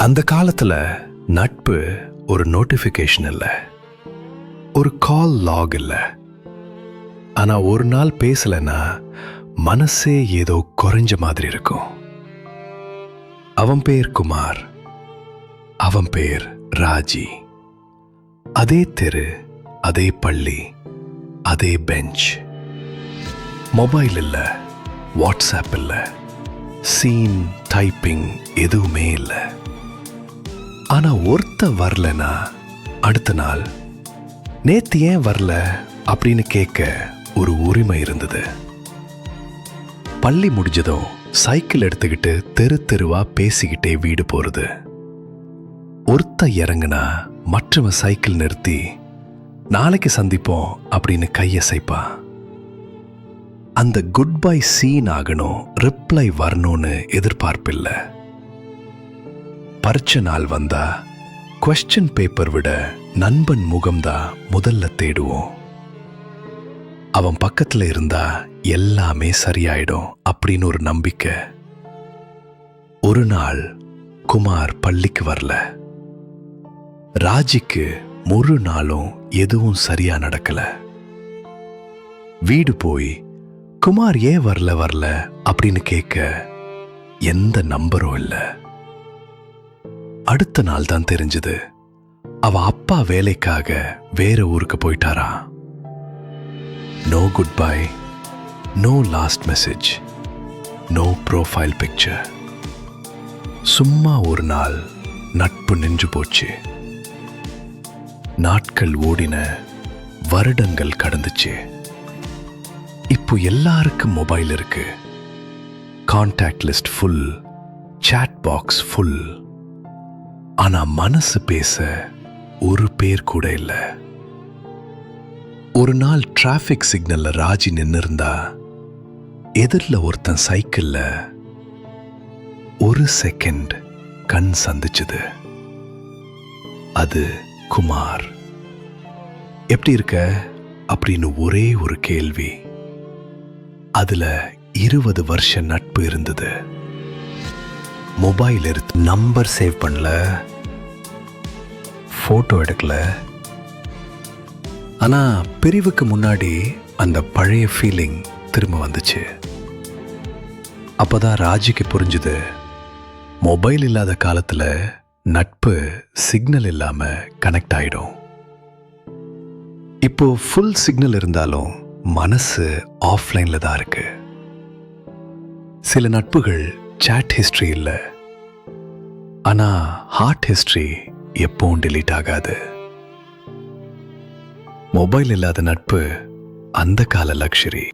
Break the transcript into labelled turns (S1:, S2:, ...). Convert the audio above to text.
S1: அந்த காலத்துல நட்பு ஒரு நோட்டிஃபிகேஷன் இல்லை, ஒரு கால் லாக் இல்லை. ஆனா ஒரு நாள் பேசலைன்னா மனசே ஏதோ குறைஞ்ச மாதிரி இருக்கும். அவன் பேர் குமார், அவன் பேர் ராஜி. அதே தெரு, அதே பள்ளி, அதே பெஞ்ச். மொபைல் இல்லை, வாட்ஸ்ஆப் இல்லை, சீன் டைப்பிங் எதுவுமே இல்லை. ஆனா ஒருத்த வரலனா அடுத்த நாள் நேத்து ஏன் வரல அப்படின்னு கேட்க ஒரு உரிமை இருந்தது. பள்ளி முடிஞ்சதும் சைக்கிள் எடுத்துக்கிட்டு தெரு தெருவா பேசிக்கிட்டே வீடு போறது. ஒருத்த இறங்குனா மற்றவன் சைக்கிள் நிறுத்தி நாளைக்கு சந்திப்போம் அப்படின்னு கையசைப்பா. அந்த குட் பை சீன் ஆகணும், ரிப்ளை வரணும்னு எதிர்பார்ப்பில்லை. பரீட்சை நாள் வந்தா கொஸ்டின் பேப்பர் விட நண்பன் முகம்தான் முதல்ல தேடுவோம். அவன் பக்கத்துல இருந்தா எல்லாமே சரியாயிடும் அப்படின்னு ஒரு நம்பிக்கை. ஒரு நாள் குமார் பள்ளிக்கு வரல. ராஜிக்கு முழு நாளும் எதுவும் சரியா நடக்கல. வீடு போய் குமார் ஏன் வரல அப்படின்னு கேட்க எந்த நம்பரும் இல்லை. அடுத்த நாள் தான் தெரிஞ்சது, அவ அப்பா வேலைக்காக வேற ஊருக்கு போயிட்டாரா. No goodbye, no last message, no profile picture. சும்மா ஒரு நாள் நட்பு நின்று போச்சு. நாட்கள் ஓடின, வருடங்கள் கடந்துச்சு. இப்போ எல்லாருக்கும் மொபைல் இருக்கு. Contact list full, chat box full. ஆனா மனசு பேச ஒரு பேர் கூட இல்லை. ஒரு நாள் டிராஃபிக் சிக்னல்ல ராஜி நின்னு இருந்தா எதிரில் ஒருத்தன் சைக்கிள்ல ஒரு செகண்ட் கண் சந்திச்சது. அது குமார். எப்படி இருக்க அப்படின்னு ஒரே ஒரு கேள்வி. அதுல 20 வருஷ நட்பு இருந்தது. மொபைல் எடுத்து நம்பர் சேவ் பண்ணல, போட்டோ எடுக்கல. ஆனா பிரிவுக்கு முன்னாடி அந்த பழைய ஃபீலிங் திரும்ப வந்துச்சு. அப்பதான் ராஜிக்கு புரிஞ்சுது, மொபைல் இல்லாத காலத்துல நட்பு சிக்னல் இல்லாம கனெக்ட் ஆயிடும். இப்போ ஃபுல் சிக்னல் இருந்தாலும் மனசு ஆஃப்லைன்ல தான் இருக்கு. சில நட்புகள் சாட் ஹிஸ்டரி இல்லை, ஆனா ஹார்ட் ஹிஸ்டரி எப்பவும் டிலீட் ஆகாது. மொபைல் இல்லாத நட்பு அந்த கால லக்ஸரி.